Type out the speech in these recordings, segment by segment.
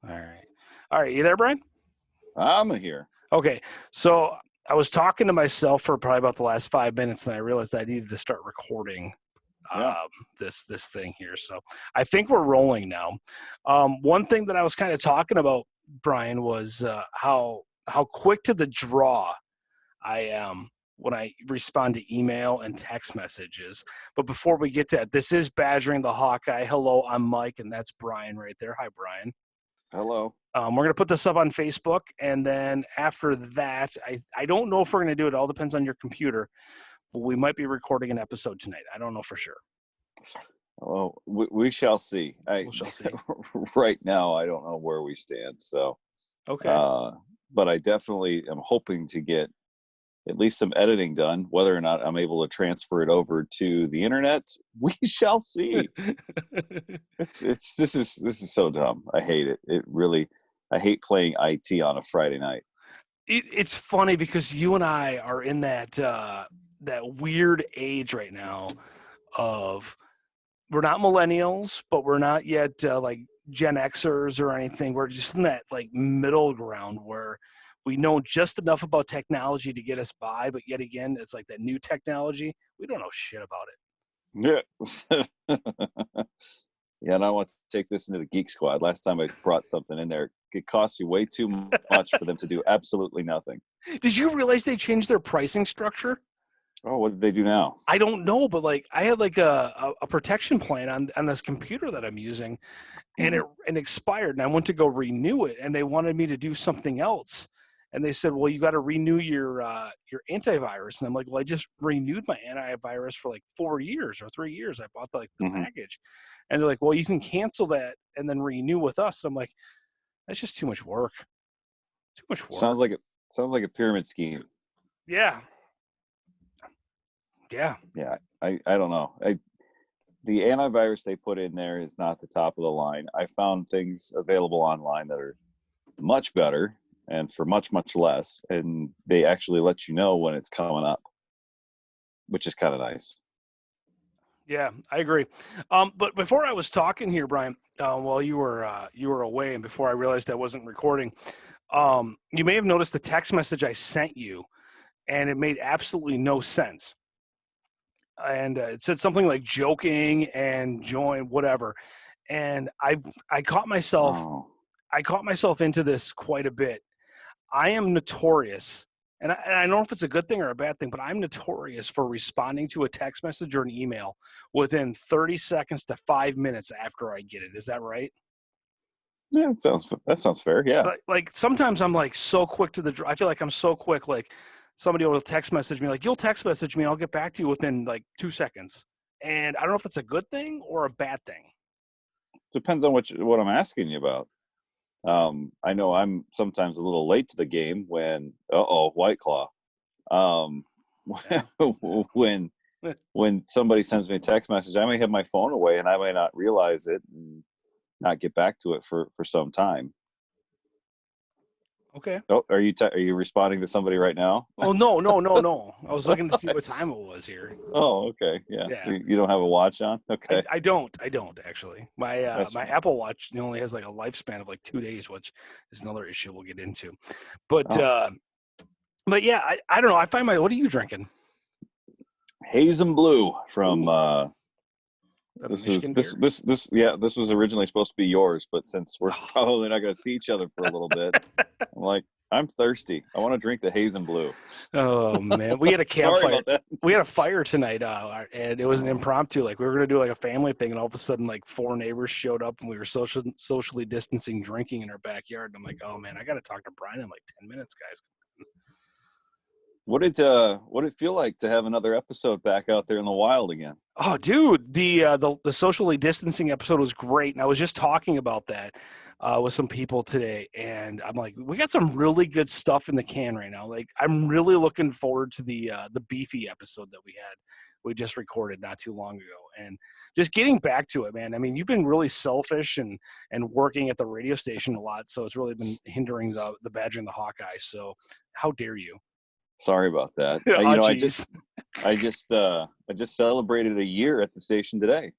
All right. All right. You there, Brian? I'm here. Okay. So I was talking to myself for probably about the last 5 minutes, and I realized I needed to start recording Yeah. this thing here. So I think we're rolling now. One thing that I was kind of talking about, Brian, was how quick to the draw I am when I respond to email and text messages. But before we get to that, this is Badgering the Hawkeye. Hello, I'm Mike, and that's Brian right there. Hi, Brian. Hello. We're going to put this up on Facebook, and then after that, I don't know if we're going to do it. It all depends on your computer, but we might be recording an episode tonight. I don't know for sure. Oh, we shall see. We shall see. Right now, I don't know where we stand. So, Okay. but I definitely am hoping to get at least some editing done. Whether or not I'm able to transfer it over to the internet, we shall see. This is so dumb. I hate it. It really. I hate playing IT on a Friday night. It's funny because you and I are in that weird age right now of we're not millennials, but we're not yet like Gen Xers or anything. We're just in that like middle ground where we know just enough about technology to get us by, but yet again, it's like that new technology. We don't know shit about Yeah. Yeah, and I want to take this into the Geek Squad. Last time I brought something in there, it costs you way too much for them to do absolutely nothing. it. Did you realize they changed their pricing structure? Oh, what did they do now? I don't know, but like I had like a protection plan on this computer that I'm using, and it expired, and I went to go renew it, and they wanted me to do something else, and they said, well, you got to renew your antivirus, and I'm like, well, I just renewed my antivirus for like 4 years or 3 years. I bought the package, and they're like, well, you can cancel that and then renew with us. I'm like, that's just too much work. Too much work. Sounds like a pyramid scheme. Yeah. Yeah, I don't know. The antivirus they put in there is not the top of the line. I found things available online that are much better and for much less, and they actually let you know when it's coming up, which is kind of nice. Yeah, I agree. But before I was talking here, Brian, while you were away, and before I realized I wasn't recording, you may have noticed the text message I sent you, and it made absolutely no sense. And it said something like joking and join whatever, and I caught myself Oh. I caught myself into this quite a bit. I am notorious, and I don't know if it's a good thing or a bad thing, but I'm notorious for responding to a text message or an email within 30 seconds to 5 minutes after I get it. Is that right? Yeah, that sounds fair. Yeah. Like sometimes I'm like so quick to I feel like I'm so quick. Like somebody will text message me, like you'll text message me, I'll get back to you within like 2 seconds. And I don't know if it's a good thing or a bad thing. Depends on what I'm asking you about. I know I'm sometimes a little late to the game when White Claw. When when somebody sends me a text message, I may have my phone away and I may not realize it and not get back to it for some time. Okay. Oh, are you responding to somebody right now? Oh no. I was looking to see what time it was here. Oh, okay. Yeah. Yeah. You don't have a watch on? Okay. I don't actually. My Fine. Apple Watch only has like a lifespan of like 2 days, which is another issue we'll get into. But but yeah, I don't know. I find what are you drinking? Haze and Blue from this was originally supposed to be yours, but since we're probably not going to see each other for a little bit, I'm like, I'm thirsty. I want to drink the Haze and Blue. Oh man, we had a campfire. Sorry about that. We had a fire tonight, and it was an impromptu. Like we were going to do like a family thing, and all of a sudden, like 4 neighbors showed up, and we were socially distancing, drinking in our backyard. And I'm like, oh man, I got to talk to Brian in like 10 minutes, guys. What did it feel like to have another episode back out there in the wild again? Oh, dude, the socially distancing episode was great, and I was just talking about that with some people today, and I'm like, we got some really good stuff in the can right now. Like, I'm really looking forward to the beefy episode that we just recorded not too long ago, and just getting back to it, man. I mean, you've been really selfish and working at the radio station a lot, so it's really been hindering the Badger and the Hawkeye. So, how dare you? Sorry about that. Oh, I just celebrated a year at the station today.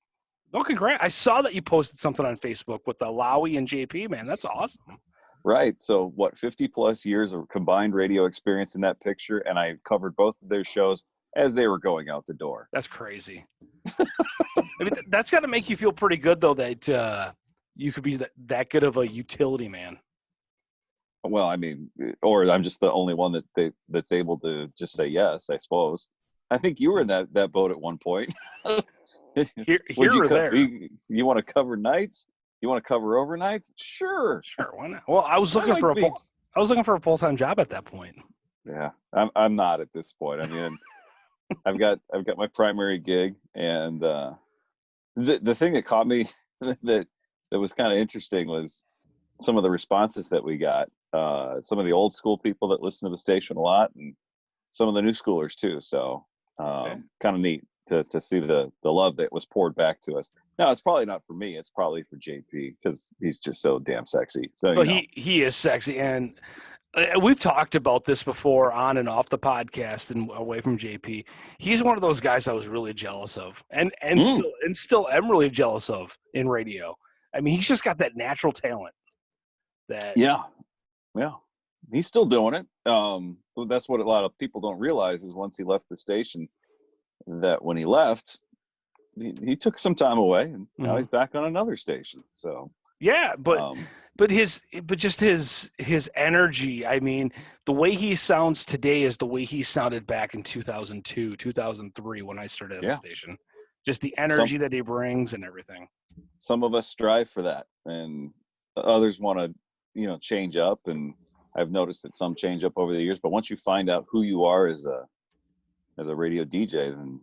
Oh, congrats. I saw that you posted something on Facebook with the Lowy and JP, man. That's awesome. Right. So 50 plus years of combined radio experience in that picture. And I covered both of their shows as they were going out the door. That's crazy. I mean, that's got to make you feel pretty good, though, that you could be that good of a utility man. Well, I mean, or I'm just the only one that's able to just say yes, I suppose. I think you were in that boat at one point. Here or there. You want to cover nights? You want to cover overnights? Sure. Why not? Well, I was looking for a full-time job at that point. Yeah, I'm not at this point. I mean, I've got my primary gig, and the thing that caught me that was kind of interesting was some of the responses that we got. Some of the old school people that listen to the station a lot, and some of the new schoolers too. So kind of neat to see the love that was poured back to us. Now, it's probably not for me. It's probably for JP because he's just so damn sexy. So, well, he is sexy, and we've talked about this before on and off the podcast and away from JP. He's one of those guys I was really jealous of, and still am really jealous of in radio. I mean, he's just got that natural talent. Yeah, he's still doing it. That's what a lot of people don't realize is once he left the station, that when he left, he took some time away, and now he's back on another station. So yeah, but just his energy. I mean, the way he sounds today is the way he sounded back in 2002, 2003 when I started at the station. Just the energy that he brings and everything. Some of us strive for that, and others want to, change up. And I've noticed that some change up over the years. But once you find out who you are as a radio DJ, then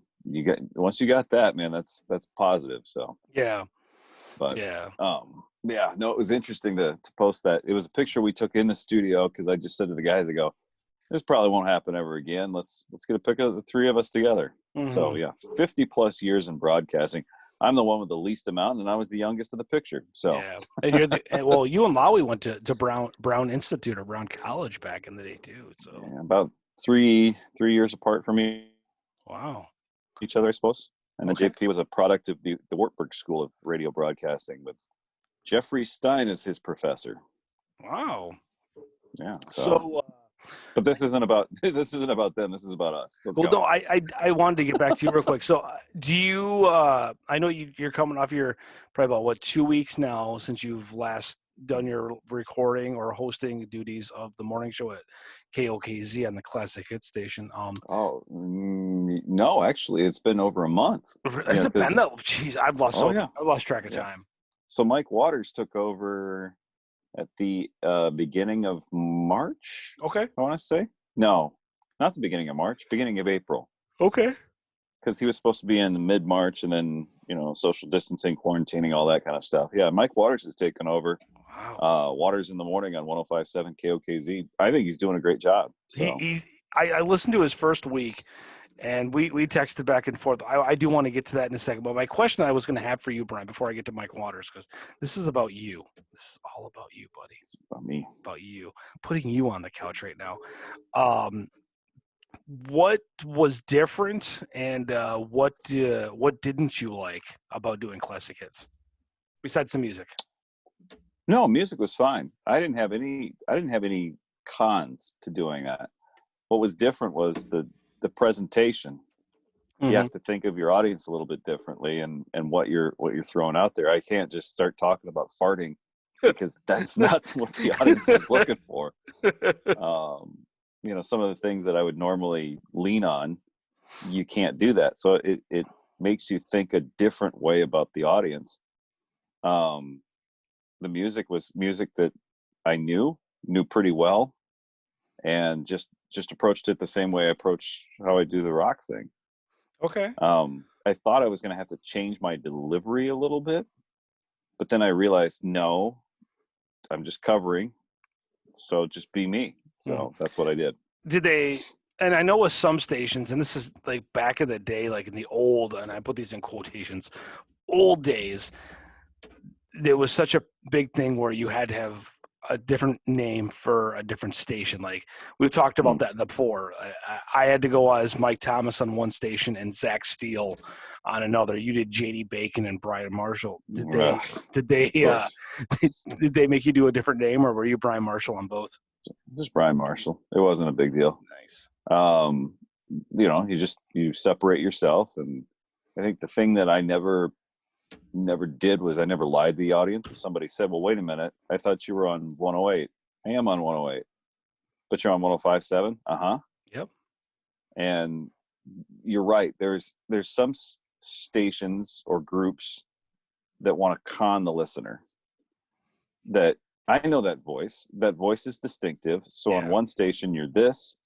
once you got that, man, that's positive. So yeah. But no, it was interesting to post that. It was a picture we took in the studio because I just said to the guys, I go, this probably won't happen ever again. Let's get a pic of the three of us together. So 50 plus years in broadcasting. I'm the one with the least amount, and I was the youngest of the picture. So yeah, and you and Lowy went to Brown Institute or Brown College back in the day too. So about three years apart from me. Wow. Each other, I suppose. And then JP was a product of the Wartburg School of Radio Broadcasting with Jeffrey Stein as his professor. Wow. Yeah. So but this isn't about them. This is about us. No, I wanted to get back to you real quick. So do you? I know you're coming off your probably about 2 weeks now since you've last done your recording or hosting duties of the morning show at KOKZ on the Classic Hit Station. No, actually, it's been over a month. Has it been though? Jeez, I've lost track of time. So Mike Waters took over at the beginning of March. Okay. I want to say. No, not the beginning of March, beginning of April. Okay. Because he was supposed to be in mid-March and then, social distancing, quarantining, all that kind of stuff. Yeah, Mike Waters has taken over. Wow. Waters in the morning on 105.7 KOKZ. I think he's doing a great job. So. I listened to his first week, and we texted back and forth. I do want to get to that in a second. But my question I was going to have for you, Brian, before I get to Mike Waters, because this is about you. This is all about you, buddy. It's about me. About you. Putting you on the couch right now. What was different, and what didn't you like about doing Classic Hits, besides the music? No, music was fine. I didn't have any cons to doing that. What was different was the presentation. You have to think of your audience a little bit differently and what you're throwing out there. I can't just start talking about farting because that's not what the audience is looking for. Some of the things that I would normally lean on, you can't do that. So it makes you think a different way about the audience. The music was music that I knew pretty well, and just approached it the same way I approach how I do the rock thing. Okay. I thought I was going to have to change my delivery a little bit, but then I realized, no, I'm just covering. So just be me. So that's what I did. Did they, and I know with some stations, and this is like back in the day, like in the old, and I put these in quotations, old days, there was such a big thing where you had to have a different name for a different station. Like we've talked about that before. I had to go as Mike Thomas on one station and Zach Steele on another. You did JD Bacon and Brian Marshall. Did they did they make you do a different name, or were you Brian Marshall on both? Just Brian Marshall. It wasn't a big deal. Nice. You separate yourself, and I think the thing that I never did was I never lied to the audience. If somebody said, well, wait a minute, I thought you were on 108. I am on 108, but you're on 105.7. Yep. And you're right. There's some stations or groups that want to con the listener. That I know that voice is distinctive. So on one station you're this,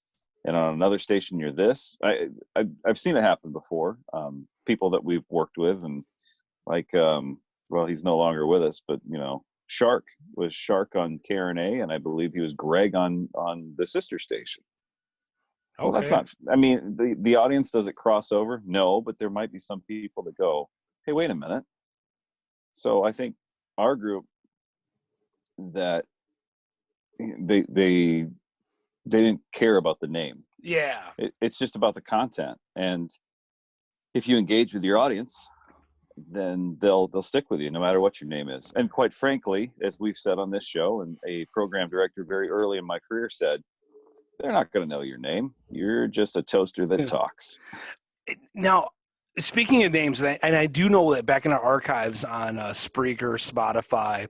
and on another station you're this. I've seen it happen before. People that we've worked with, and like, well, he's no longer with us, but Shark was Shark on KRNA, and I believe he was Greg on the sister station. Okay. Well, that's not. I mean, the audience, does it cross over? No, but there might be some people that go, "Hey, wait a minute." So I think our group, that they didn't care about the name. Yeah, it's just about the content, and if you engage with your audience, then they'll stick with you no matter what your name is. And quite frankly, as we've said on this show, and a program director very early in my career said, they're not going to know your name. You're just a toaster that talks. Now, speaking of names, and I do know that back in our archives on Spreaker, Spotify,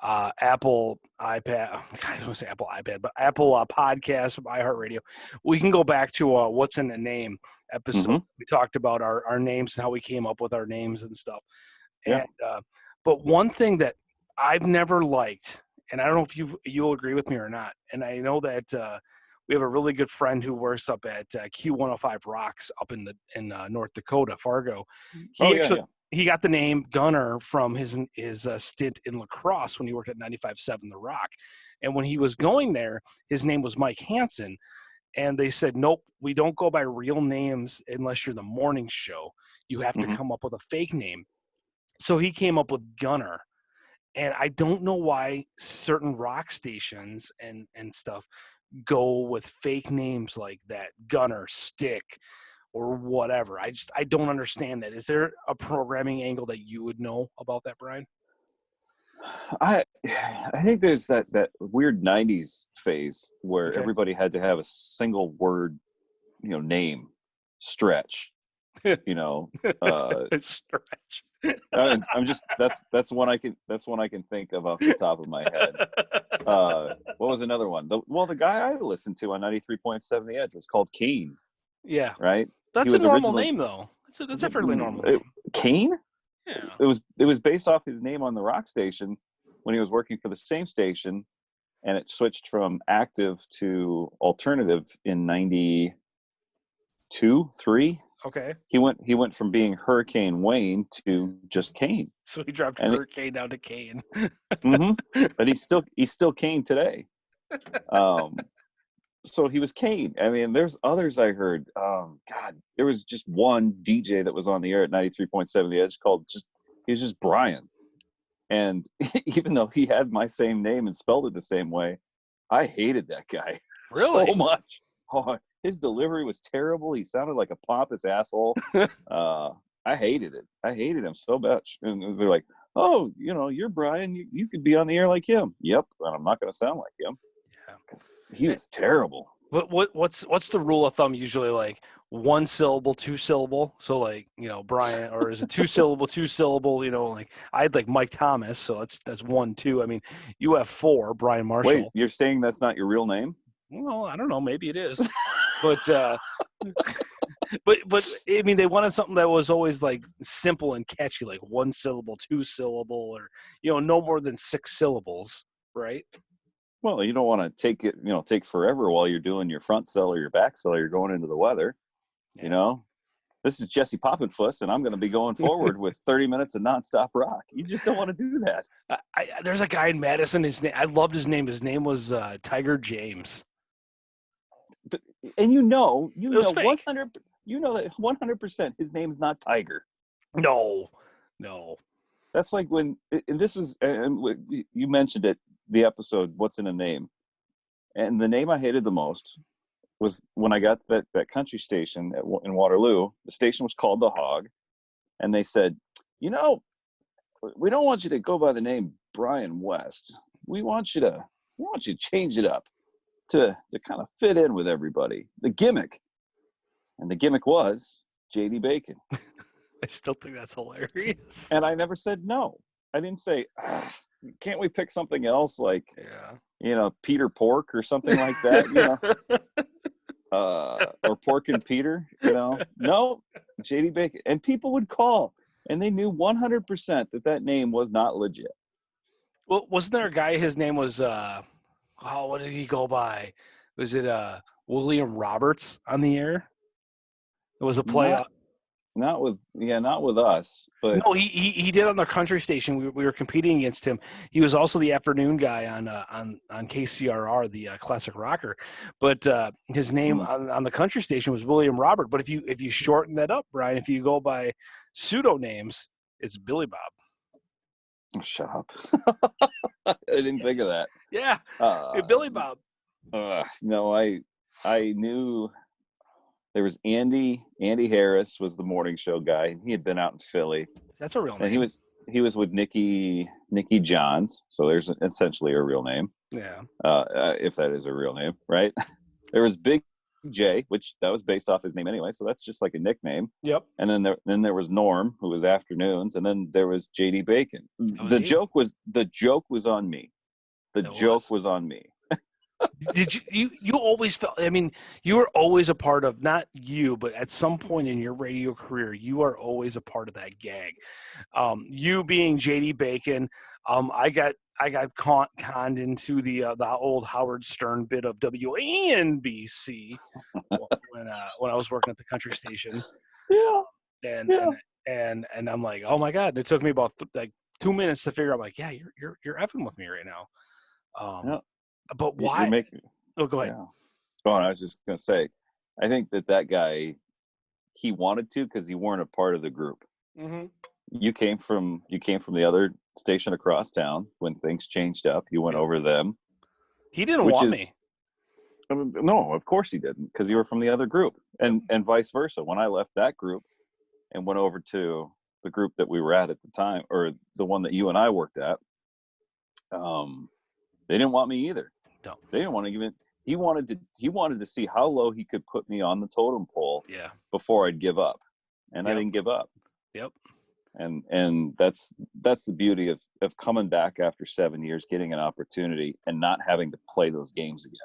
Apple iPad, I was going to say Apple iPad, but Apple Podcast, iHeartRadio, we can go back to What's in a Name episode. Mm-hmm. We talked about our names and how we came up with our names and stuff. Yeah. And, but one thing that I've never liked, and I don't know if you'll agree with me or not, and I know that we have a really good friend who works up at Q105 Rocks up in North Dakota, Fargo. He got the name Gunner from his stint in lacrosse when he worked at 95.7 The Rock. And when he was going there, his name was Mike Hansen. And they said, nope, we don't go by real names unless you're the morning show. You have to come up with a fake name. So he came up with Gunner. And I don't know why certain rock stations and stuff go with fake names like that, Gunner, Stick, or whatever. I don't understand that. Is there a programming angle that you would know about that, Brian? I think there's that weird 90s phase where everybody had to have a single word, name, Stretch, Stretch. I'm just that's one I can think of off the top of my head. What was another one? The guy I listened to on 93.7 The Edge was called Kane. Yeah. Right? That's a normal name though. That's a fairly normal name. Kane? Yeah. It was based off his name on the rock station when he was working for the same station, and it switched from active to alternative in 92, 3. Okay. He went from being Hurricane Wayne to just Kane. So he dropped Hurricane down to Kane. But he's still Kane today. So he was Kane. I mean, there's others I heard. God, there was just one DJ that was on the air at 93.7 The Edge he was just Brian. And even though he had my same name and spelled it the same way, I hated that guy. Really? So much. Oh, his delivery was terrible. He sounded like a pompous asshole. I hated it. I hated him so much. And they're like, oh, you're Brian. You could be on the air like him. Yep, but I'm not going to sound like him. Yeah, because he was terrible. What's the rule of thumb usually? Like 1 syllable, 2 syllable. So like Brian, or is it 2 syllable, 2 syllable? Like I had like Mike Thomas, so that's 1, 2. I mean, you have 4, Brian Marshall. Wait, you're saying that's not your real name? Well, I don't know. Maybe it is, but but I mean, they wanted something that was always like simple and catchy, like 1 syllable, 2 syllable, or no more than 6 syllables, right? Well, you don't want to take forever while you're doing your front cell or your back cell. You're going into the weather. Yeah. This is Jesse Poppenfuss, and I'm going to be going forward with 30 minutes of nonstop rock. You just don't want to do that. There's a guy in Madison. His name, I loved his name. His name was Tiger James. And it was fake. 100. That 100% his name is not Tiger. No. That's like when, and this was, and you mentioned it. the episode What's in a Name, and the name I hated the most was when I got that country station in Waterloo. The station was called The Hog, and they said, you know, we don't want you to go by the name Brian West. We want you to change it up to kind of fit in with everybody. The gimmick, and the gimmick was JD Bacon. I still think that's hilarious. And I never said no. I didn't say, can't we pick something else like, Peter Pork or something like that, or Pork and Peter, No, JD Bacon. And people would call, and they knew 100% that name was not legit. Well, wasn't there a guy, his name was, what did he go by? Was it William Roberts on the air? It was a play. Not with us, but no, he did on the country station. We were competing against him. He was also the afternoon guy on KCRR, the classic rocker. But his name on the country station was William Robert. But if you shorten that up, Brian, if you go by pseudonames, it's Billy Bob. Oh, shut up! I didn't think of that. Yeah, hey, Billy Bob. No, I knew. There was Andy Harris was the morning show guy. He had been out in Philly. That's a real name. And he was with Nikki Johns. So there's essentially a real name. Yeah. If that is a real name, right? There was Big J, which that was based off his name anyway. So that's just like a nickname. Yep. And then there was Norm, who was afternoons, and then there was JD Bacon. The joke was on me. The joke was on me. Did you always felt, I mean, you were always a part of, not you, but at some point in your radio career, you are always a part of that gag. You being JD Bacon, I got conned into the old Howard Stern bit of WNBC when I was working at the country station. Yeah. And I'm like, oh my God. It took me about 2 minutes to figure out, like, yeah, you're effing with me right now. Yeah. But why? Go ahead. Yeah. Oh, I was just gonna say, I think that guy, he wanted to, because you weren't a part of the group. Mm-hmm. You came from the other station across town when things changed up. You went over them. He didn't want me. No, of course he didn't, because you were from the other group, and vice versa. When I left that group and went over to the group that we were at the time, or the one that you and I worked at, they didn't want me either. No. They didn't want to even. He wanted to see how low he could put me on the totem pole. Yeah. Before I'd give up, and I didn't give up. Yep. And that's the beauty of coming back after 7 years, getting an opportunity, and not having to play those games again.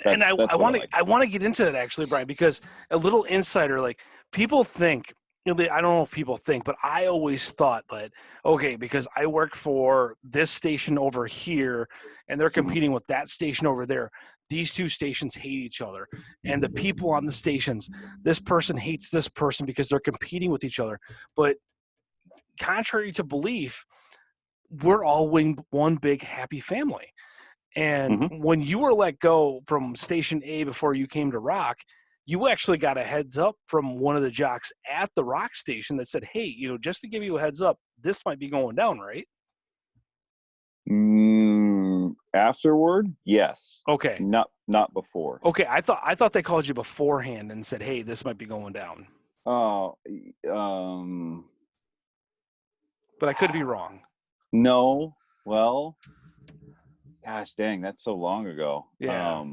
And I want to get into that actually, Brian, because a little insider, like, people think. I don't know if people think, but I always thought that, okay, because I work for this station over here and they're competing with that station over there, these two stations hate each other. And the people on the stations, this person hates this person because they're competing with each other. But contrary to belief, we're all one big happy family. And when you were let go from Station A before you came to Rock, you actually got a heads up from one of the jocks at the Rock station that said, hey, just to give you a heads up, this might be going down, right? Afterward, yes. Okay. Not before. Okay, I thought they called you beforehand and said, hey, this might be going down. Oh, but I could be wrong. No. Well, gosh dang, that's so long ago. Yeah.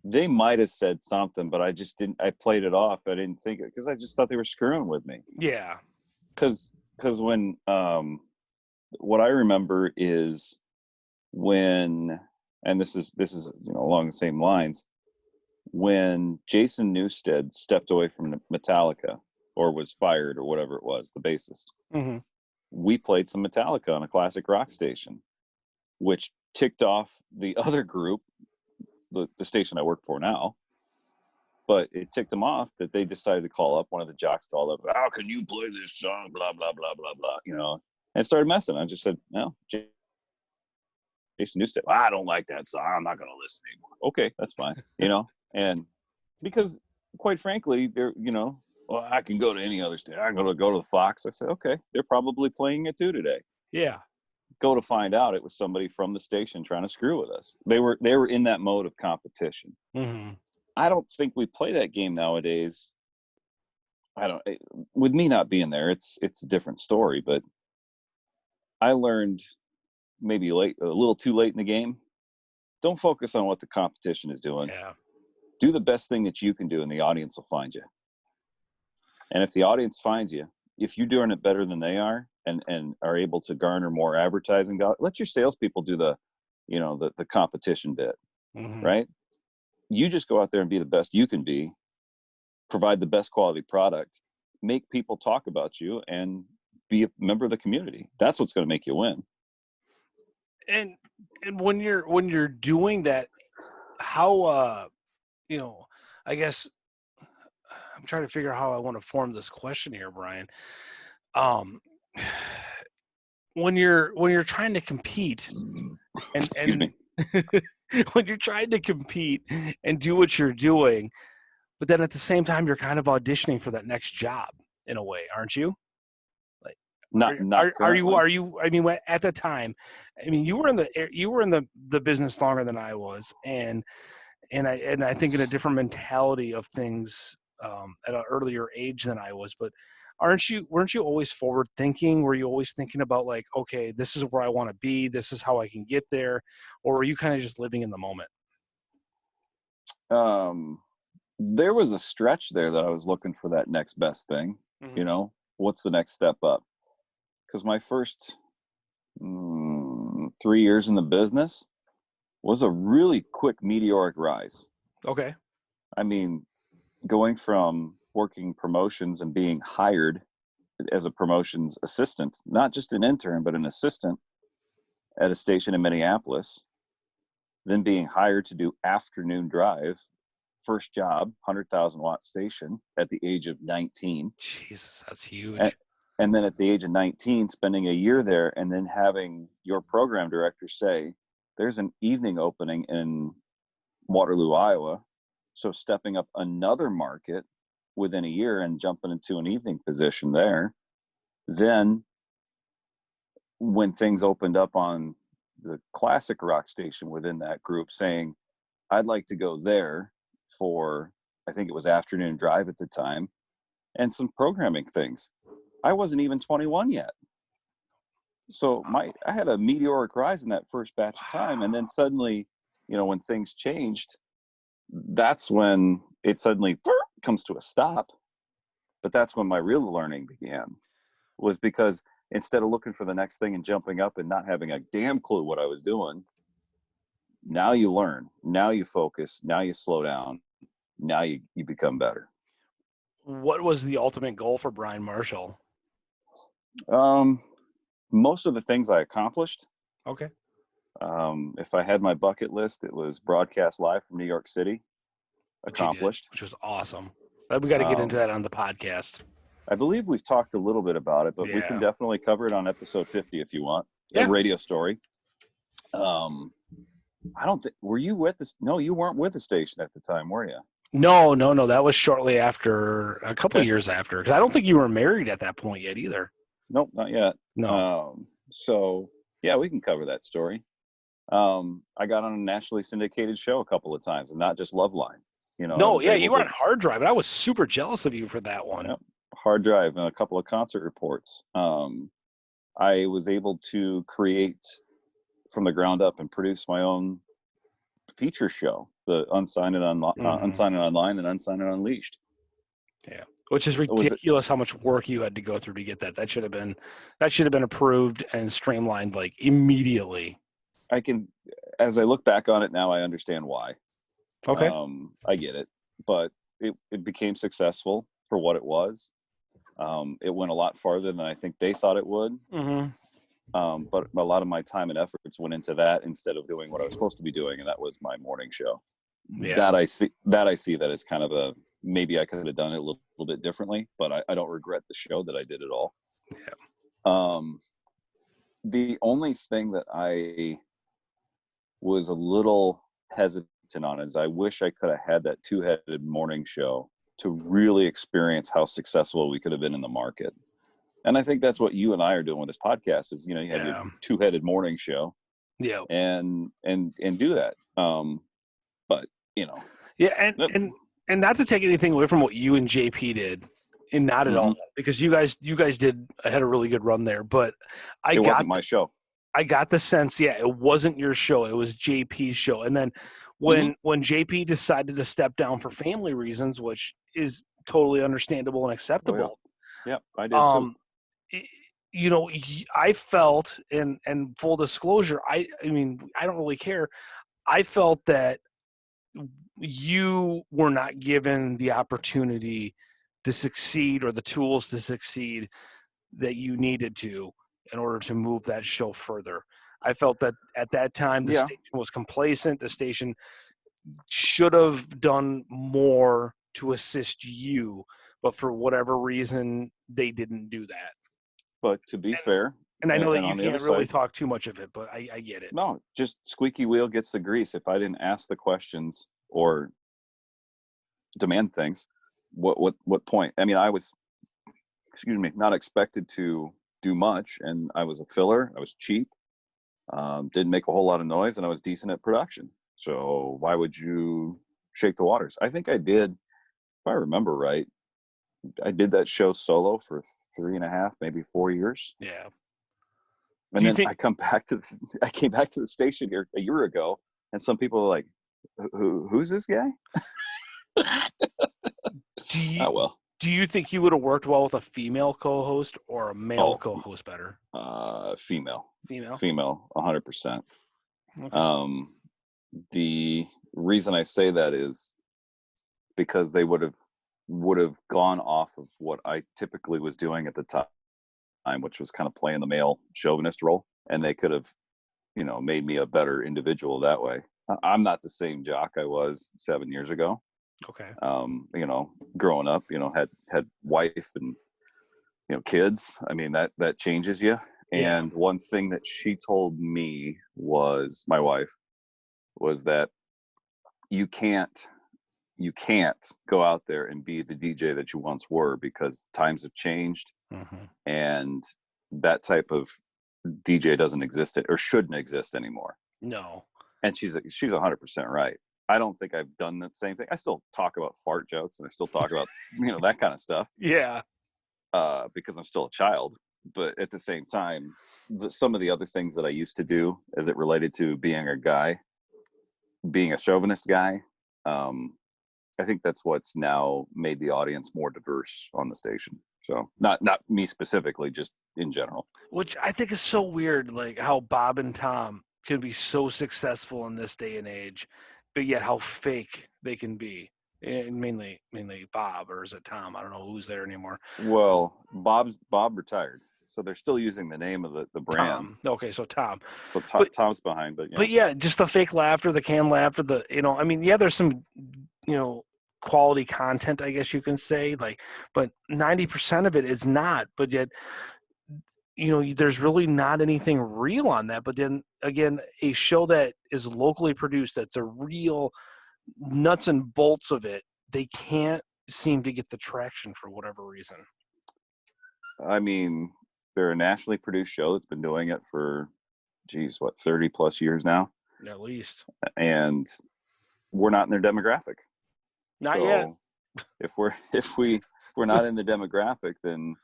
They might have said something, but I just didn't. I played it off. I didn't think it, because I just thought they were screwing with me. Yeah. Because when what I remember is when, and this is along the same lines, when Jason Newsted stepped away from Metallica, or was fired, or whatever it was, the bassist. Mm-hmm. We played some Metallica on a classic rock station, which ticked off the other group, the station I work for now. But it ticked them off that they decided to call up. One of the jocks called up, how can you play this song, blah, blah, blah, blah, blah, and started messing. I just said, no, Jason Newsted, I don't like that song, I'm not going to listen anymore. Okay, that's fine. And because, quite frankly, they're, well, I can go to any other station. I'm going to go to the Fox. I said, okay, they're probably playing it too today. Yeah. go to find out it was somebody from the station trying to screw with us. They were in that mode of competition. Mm-hmm. I don't think we play that game nowadays. With me not being there, it's a different story, but I learned maybe a little too late in the game. Don't focus on what the competition is doing. Yeah. Do the best thing that you can do, and the audience will find you. And if the audience finds you, if you're doing it better than they are, and are able to garner more advertising, let your salespeople do the competition bit, Mm-hmm. right? You just go out there and be the best you can be, provide the best quality product, make people talk about you, and be a member of the community. That's what's going to make you win. And when you're doing that, how I guess I'm trying to figure out how I want to form this question here, Brian. Um, when you're trying to compete Excuse me. when you're trying to compete and do what you're doing, but then at the same time you're kind of auditioning for that next job in a way, aren't you? Like, Not currently. are you? I mean, at the time, I mean, you were in the business longer than I was, and I think in a different mentality of things at an earlier age than I was. But weren't you always forward thinking? Were you always thinking about like, okay, this is where I want to be, this is how I can get there, or were you kind of just living in the moment? There was a stretch there that I was looking for that next best thing. Mm-hmm. What's the next step up? Because my first 3 years in the business was a really quick meteoric rise. Okay. I mean, going from working promotions and being hired as a promotions assistant, not just an intern, but an assistant at a station in Minneapolis, then being hired to do afternoon drive, first job, 100,000 watt station at the age of 19. Jesus, that's huge. And then at the age of 19, spending a year there, and then having your program director say, there's an evening opening in Waterloo, Iowa. So stepping up another market within a year and jumping into an evening position there. Then when things opened up on the classic rock station within that group, saying, I'd like to go there for, I think it was afternoon drive at the time, and some programming things. I wasn't even 21 yet. So I had a meteoric rise in that first batch of time. And then suddenly, when things changed, that's when it suddenly comes to a stop. But that's when my real learning began, was because instead of looking for the next thing and jumping up and not having a damn clue what I was doing, now you learn, now you focus, now you slow down, now you become better. What was the ultimate goal for Brian Marshall? Most of the things I accomplished. Okay. If I had my bucket list, it was broadcast live from New York City. Accomplished. Which was awesome. We got to get into that on the podcast. I believe we've talked a little bit about it, but we can definitely cover it on episode 50 if you want. Yeah. A radio story. I don't think, were you with this? No, you weren't with the station at the time, were you? No. That was shortly after, a couple of years after, because I don't think you were married at that point yet either. Nope, not yet. No. So yeah, we can cover that story. I got on a nationally syndicated show a couple of times, and not just Loveline. No, yeah, you were on Hard Drive, and I was super jealous of you for that one. Yep. Hard Drive and a couple of concert reports. I was able to create from the ground up and produce my own feature show, the Unsigned and Online and Unsigned and Unleashed. Yeah, which is ridiculous how much work you had to go through to get that. That should have been approved and streamlined like immediately. As I look back on it now, I understand why. Okay. I get it, but it became successful for what it was. It went a lot farther than I think they thought it would. Mm-hmm. But a lot of my time and efforts went into that instead of doing what I was supposed to be doing, and that was my morning show. Yeah. That I see that as kind of maybe I could have done it a little bit differently, but I don't regret the show that I did at all. Yeah. The only thing that I was a little hesitant on is I wish I could have had that two-headed morning show to really experience how successful we could have been in the market. And I think that's what you and I are doing with this podcast is, you have your Yeah. two-headed morning show Yeah. and do that. But, Yeah. And not to take anything away from what you and JP did, and not at all, because you guys had a really good run there. But it wasn't my show. I got the sense, it wasn't your show. It was JP's show. And then when JP decided to step down for family reasons, which is totally understandable and acceptable. Yeah, I did too. I felt, and full disclosure, I mean, I don't really care. I felt that you were not given the opportunity to succeed or the tools to succeed that you needed to in order to move that show further. I felt that at that time the station was complacent. The station should have done more to assist you, but for whatever reason, they didn't do that. But to be fair, and I know that you can't really talk too much of it, but I get it. No, just squeaky wheel gets the grease. If I didn't ask the questions or demand things, what point? I mean, I was, not expected to do much, and I was a filler. I was cheap, didn't make a whole lot of noise, and I was decent at production. So why would you shake the waters? I think I did, if I remember right, I did that show solo for 3.5, maybe 4 years. Yeah. And then I came back to the station here a year ago, and some people are like, "Who's this guy?" Do you think you would have worked well with a female co-host or a male co-host better? Female, 100%. Okay. The reason I say that is because they would have gone off of what I typically was doing at the time, which was kind of playing the male chauvinist role, and they could have, made me a better individual that way. I'm not the same jock I was 7 years ago. Okay. Growing up, had wife and, kids. I mean, that changes you. And one thing that she told me was, my wife, was that you can't go out there and be the DJ that you once were, because times have changed, and that type of DJ doesn't exist or shouldn't exist anymore. No. And she's 100% right. I don't think I've done that same thing. I still talk about fart jokes, and I still talk about that kind of stuff. Yeah. Because I'm still a child. But at the same time, some of the other things that I used to do as it related to being a guy, being a chauvinist guy, I think that's what's now made the audience more diverse on the station. So not me specifically, just in general. Which I think is so weird, like how Bob and Tom can be so successful in this day and age, but yet how fake they can be. And mainly Bob, or is it Tom? I don't know who's there anymore. Well, Bob retired, so they're still using the name of the brand. Tom. Okay, so Tom. So Tom's behind, but But yeah, just the fake laughter, the canned laughter, there's some quality content, I guess you can say, but 90% of it is not. But yet, there's really not anything real on that. But then again, a show that is locally produced, that's a real nuts and bolts of it, they can't seem to get the traction for whatever reason. I mean, they're a nationally produced show that's been doing it for 30 plus years now, at least, and we're not in their demographic. Not yet. If we're not in the demographic, then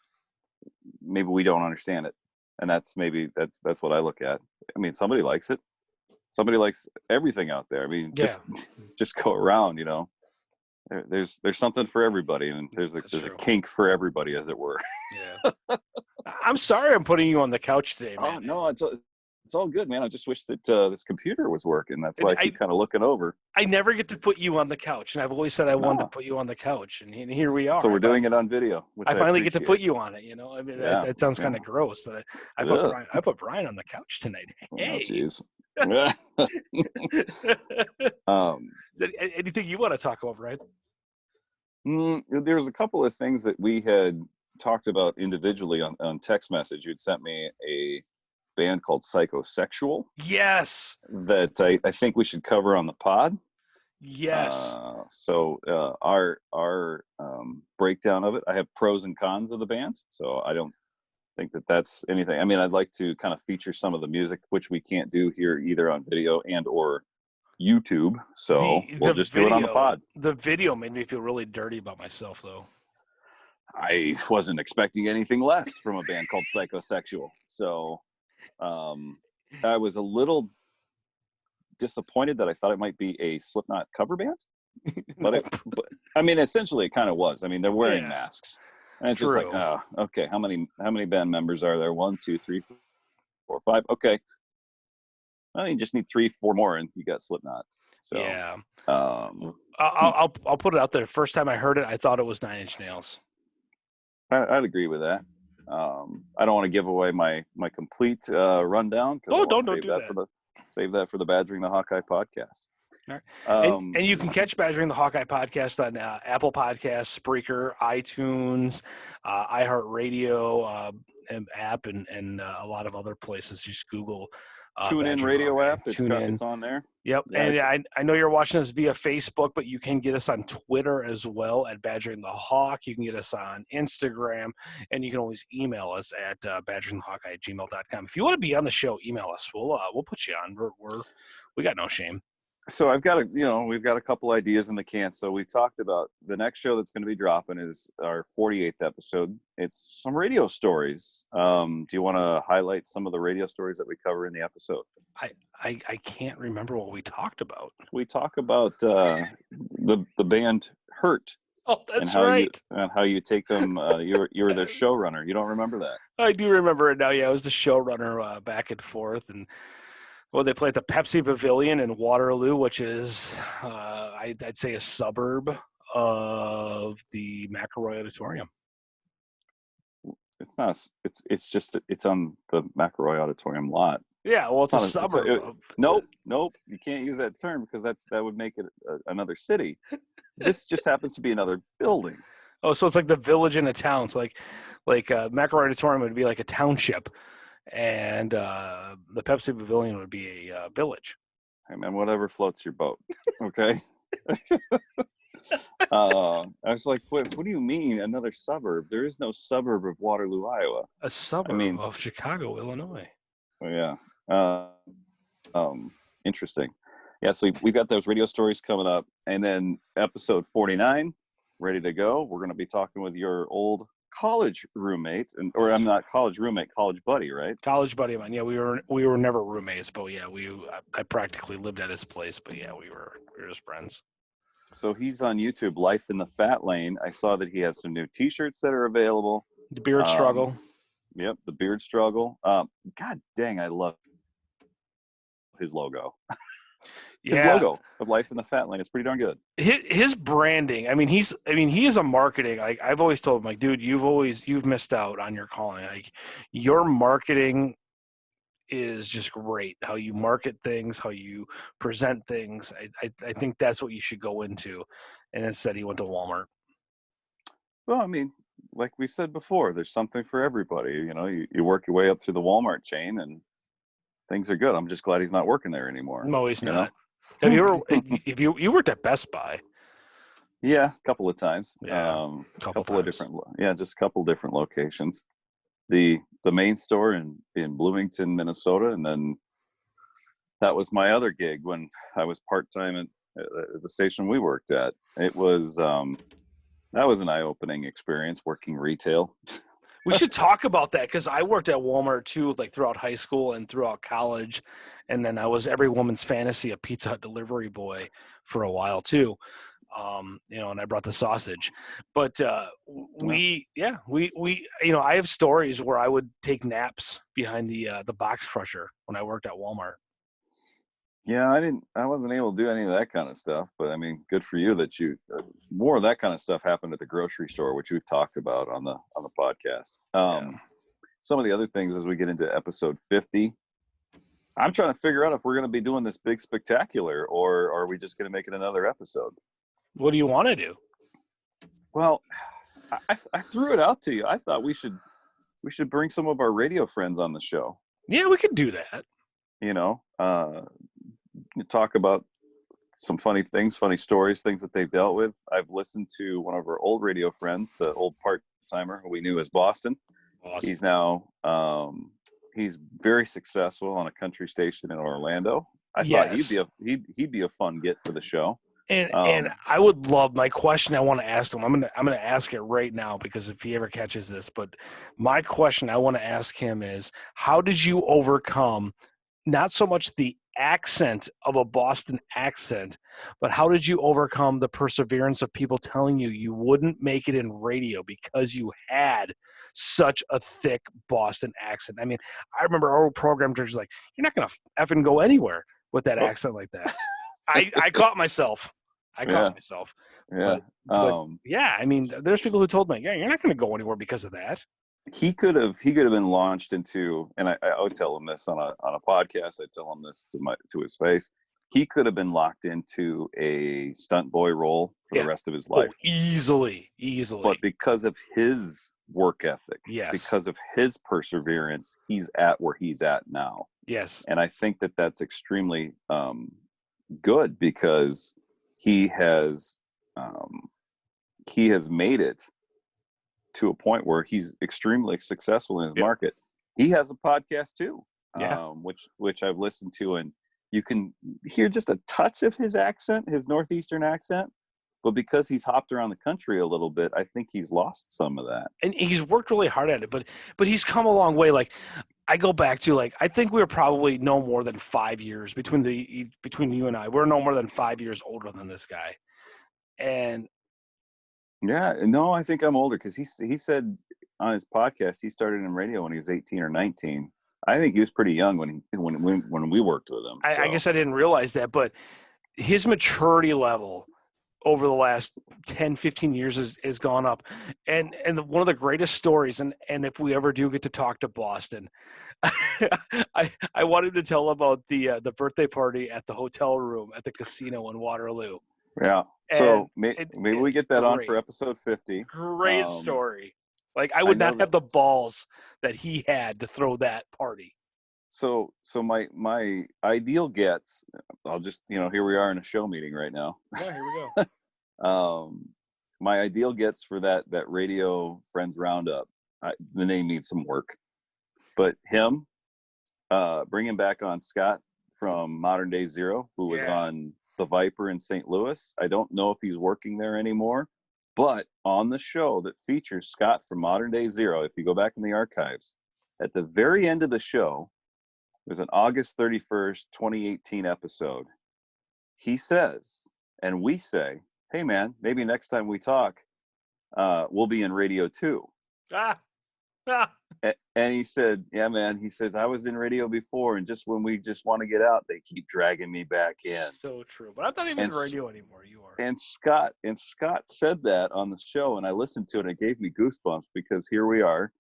maybe we don't understand it, and that's what I look at. I mean, somebody likes it. Somebody likes everything out there. I mean, just go around. There's something for everybody, and there's a kink for everybody, as it were. Yeah. I'm sorry I'm putting you on the couch today, man. Oh no, it's all good, man. I just wish that this computer was working. That's why I keep kind of looking over. I never get to put you on the couch, and I've always said I wanted to put you on the couch, and here we are. So we're doing it on video. I finally get to put you on it. I mean, that sounds kind of gross. I put Brian on the couch tonight. Hey. Oh, jeez. Anything you want to talk about, right? There's a couple of things that we had talked about individually on text message. You'd sent me a band called Psychosexual. Yes. That I think we should cover on the pod. Yes. So our breakdown of it, I have pros and cons of the band. So I don't think that that's anything. I mean, I'd like to kind of feature some of the music, which we can't do here either on video and or YouTube. So we'll just do it on the pod. The video made me feel really dirty about myself, though. I wasn't expecting anything less from a band called Psychosexual. So I was a little disappointed that I thought it might be a Slipknot cover band. But I mean, essentially it kind of was. I mean, they're wearing masks. And it's just like, oh, okay, how many band members are there? 1, 2, 3, 4, 5. Okay. Well, you just need 3, 4 more and you got Slipknot. So yeah. I'll put it out there. First time I heard it, I thought it was Nine Inch Nails. I'd agree with that. I don't want to give away my complete rundown. Oh, don't do that. Save that for the Badgering the Hawkeye podcast. All right. And you can catch Badgering the Hawkeye podcast on Apple Podcasts, Spreaker, iTunes, iHeartRadio app, and a lot of other places. Just Google TuneIn radio Hawkeye. app. It's on there. Yep. Yeah, and I know you're watching us via Facebook, but you can get us on Twitter as well at Badgering the Hawk. You can get us on Instagram, and you can always email us at badgeringthehawkeye@gmail.com. If you want to be on the show, email us. We'll put you on. We got no shame. So we've got a couple ideas in the can. So we talked about the next show that's going to be dropping is our 48th episode. It's some radio stories. Do you want to highlight some of the radio stories that we cover in the episode? I can't remember what we talked about. We talk about the band Hurt. Oh, that's right. And how you take them. You were their showrunner. You don't remember that? I do remember it now. Yeah, I was the showrunner back and forth, and they play at the Pepsi Pavilion in Waterloo, which is I'd say a suburb of the McElroy Auditorium. It's not. It's on the McElroy Auditorium lot. Yeah, well, it's a suburb. Nope. You can't use that term because that would make it another city. This just happens to be another building. Oh, so it's like the village in a town. So like McElroy Auditorium would be like a township, and the Pepsi Pavilion would be a village. Hey man, whatever floats your boat. Okay. I was like, what do you mean another suburb? There is no suburb of Waterloo, Iowa. A suburb of Chicago, Illinois. Oh, yeah. Interesting. Yeah, so we've got those radio stories coming up, and then episode 49 ready to go. We're going to be talking with your old college roommate, or I'm not college roommate, college buddy, right? College buddy of mine. Yeah, we were never roommates, but yeah, I practically lived at his place, but yeah, we were just friends. So he's on YouTube, Life in the Fat Lane. I saw that he has some new T-shirts that are available. The Beard Struggle. Yep, the Beard Struggle. God dang, I love his logo. His logo of Life in the Fat Lane is pretty darn good. His branding. I mean, he is a marketing. Like I've always told him, like, dude, you've missed out on your calling. Like your marketing is just great. How you market things, how you present things. I think that's what you should go into. And instead, he went to Walmart. Well, I mean, like we said before, there's something for everybody. You know, you work your way up through the Walmart chain, and things are good. I'm just glad he's not working there anymore. No, he's not. Have you ever? You worked at Best Buy? Yeah, a couple of times. Yeah, couple of different. Yeah, just a couple different locations. The main store in Bloomington, Minnesota, and then that was my other gig when I was part-time at the station we worked at. It was that was an eye-opening experience working retail. We should talk about that because I worked at Walmart too, like throughout high school and throughout college, and then I was every woman's fantasy, a Pizza Hut delivery boy for a while too. And I brought the sausage, but I have stories where I would take naps behind the box crusher when I worked at Walmart. Yeah, I wasn't able to do any of that kind of stuff, but I mean, good for you that more of that kind of stuff happened at the grocery store, which we've talked about on the podcast. Some of the other things as we get into episode 50, I'm trying to figure out if we're going to be doing this big spectacular or are we just going to make it another episode? What do you want to do? Well, I threw it out to you. I thought we should bring some of our radio friends on the show. Yeah, we could do that. Talk about some funny things, funny stories, things that they've dealt with. I've listened to one of our old radio friends, the old part-timer who we knew as Boston. He talked about some of the things that he's dealt with. I've listened to some of the things that they've dealt with. I've listened to one of our old radio friends, the old part-timer who we knew as Boston. He talked about some of the things that he's dealt with. I've listened to one of our old radio friends, the old part-timer who we knew as Boston. Awesome. He's now he's very successful on a country station in Orlando. I thought Yes. he'd be a fun get for the show. And I would love, my question I want to ask him. I'm gonna ask it right now, because if he ever catches this, but my question I want to ask him is, how did you overcome not so much the accent of a Boston accent, but how did you overcome the perseverance of people telling you you wouldn't make it in radio because you had such a thick Boston accent? I mean, I remember our old program director's like, you're not gonna effing go anywhere with that Oh, accent like that. I caught myself. yeah, yeah. But yeah, I mean, there's people who told me, yeah, you're not going to go anywhere because of that. He could have been launched into, and I would tell him this on a podcast. I'd tell him this to his face. He could have been locked into a stunt boy role for the rest of his life. Easily. But because of his work ethic, yes, because of his perseverance, he's at where he's at now. Yes. And I think that that's extremely good, because he has made it to a point where he's extremely successful in his market. He has a podcast too, which I've listened to, and you can hear just a touch of his accent, his Northeastern accent. But because he's hopped around the country a little bit, I think he's lost some of that. And he's worked really hard at it, but he's come a long way. Like, I go back to, like, I think we were probably no more than 5 years between you and I. We're no more than 5 years older than this guy. And yeah, no, I think I'm older, because he said on his podcast he started in radio when he was 18 or 19. I think he was pretty young when we worked with him. I guess I didn't realize that, but his maturity level over the last 10, 15 years has gone up. And one of the greatest stories, and if we ever do get to talk to Boston, I wanted to tell about the birthday party at the hotel room at the casino in Waterloo. Yeah. So maybe we get that on for episode 50. Great story. Like, I would not have the balls that he had to throw that party. So my ideal gets, I'll just, here we are in a show meeting right now. Yeah, here we go. My ideal gets for that radio Friends Roundup, the name needs some work, but him, bringing back on Scott from Modern Day Zero, who was on the Viper in St. Louis. I don't know if he's working there anymore, but on the show that features Scott from Modern Day Zero, if you go back in the archives, at the very end of the show, there's an August 31st, 2018 episode. He says, and we say, hey man, maybe next time we talk, we'll be in radio too. And he said, yeah, man. He said, I was in radio before, and just when we just want to get out, they keep dragging me back in. So true. But I'm not even in radio anymore. You are. And Scott said that on the show, and I listened to it, and it gave me goosebumps, because here we are.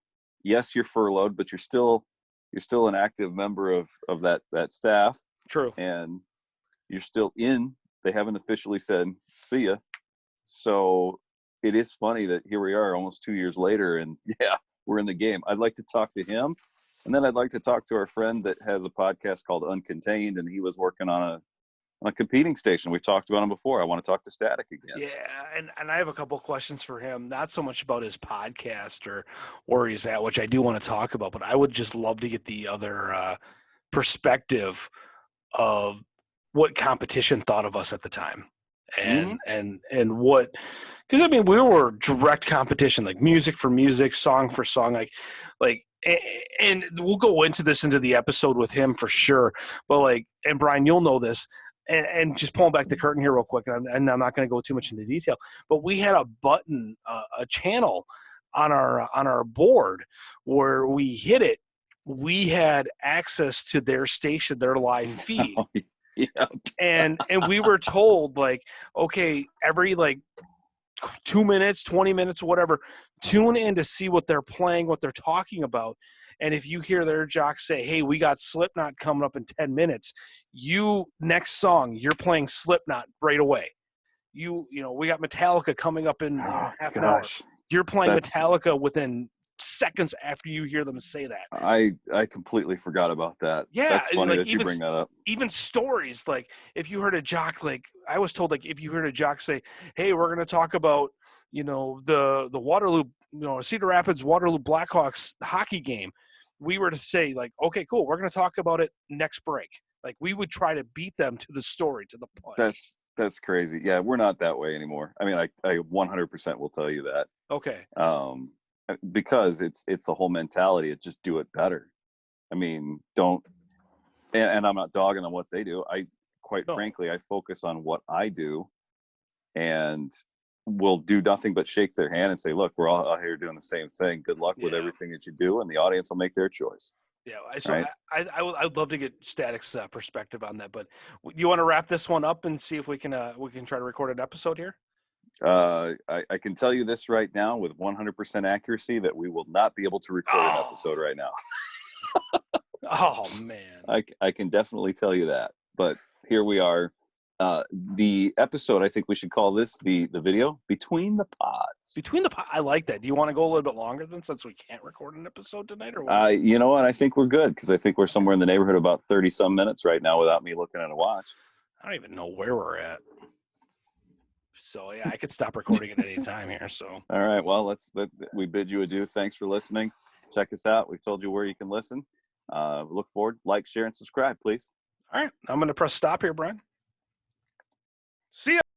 Yes, you're furloughed, but you're still an active member of that staff. True. And you're still in. They haven't officially said, see ya. So it is funny that here we are almost 2 years later, and we're in the game. I'd like to talk to him, and then I'd like to talk to our friend that has a podcast called Uncontained, and he was working on a competing station. We've talked about him before. I want to talk to Static again. Yeah, and I have a couple of questions for him, not so much about his podcast or where he's at, which I do want to talk about, but I would just love to get the other perspective of what competition thought of us at the time. And what, because I mean, we were direct competition, like music for music, song for song, like and we'll go into the episode with him for sure, but like, and Brian, you'll know this, and just pulling back the curtain here real quick, and I'm not going to go too much into detail, but we had a button, a channel on our board where we hit it, we had access to their station, their live feed. Yep. And we were told, like, okay, every like 2 minutes, 20 minutes, whatever, tune in to see what they're playing, what they're talking about. And if you hear their jock say, hey, we got Slipknot coming up in 10 minutes, next song, you're playing Slipknot right away. We got Metallica coming up in half an hour. You're playing Metallica within seconds after you hear them say that. I completely forgot about that. Yeah, that's funny like, that you bring that up. Even stories, like if you heard a jock, like I was told, like if you heard a jock say, hey, we're going to talk about, the Waterloo a Cedar Rapids Waterloo Blackhawks hockey game, we were to say like, okay, cool, we're going to talk about it next break. Like we would try to beat them to the story, to the punch. That's crazy. Yeah, we're not that way anymore. I mean, I 100% will tell you that. Okay. Because it's the whole mentality of just do it better. I mean, don't. And I'm not dogging on what they do. Frankly, I focus on what I do, and will do nothing but shake their hand and say, "Look, we're all out here doing the same thing. Good luck with everything that you do, and the audience will make their choice." Yeah, so right? I would love to get Static's perspective on that. But you want to wrap this one up and see if we can try to record an episode here? I can tell you this right now with 100% accuracy that we will not be able to record an episode right now. Oh man, I can definitely tell you that. But here we are. The episode, I think we should call this the video Between the Pods. Between the Pods. I like that. Do you want to go a little bit longer then, since we can't record an episode tonight, or what? You know what? I think we're good, because I think we're somewhere in the neighborhood of about 30 some minutes right now without me looking at a watch. I don't even know where we're at. So yeah, I could stop recording at any time here. So all right, well, we bid you adieu. Thanks for listening. Check us out. We've told you where you can listen. Look forward, like, share, and subscribe, please. All right, I'm going to press stop here, Brian. See ya.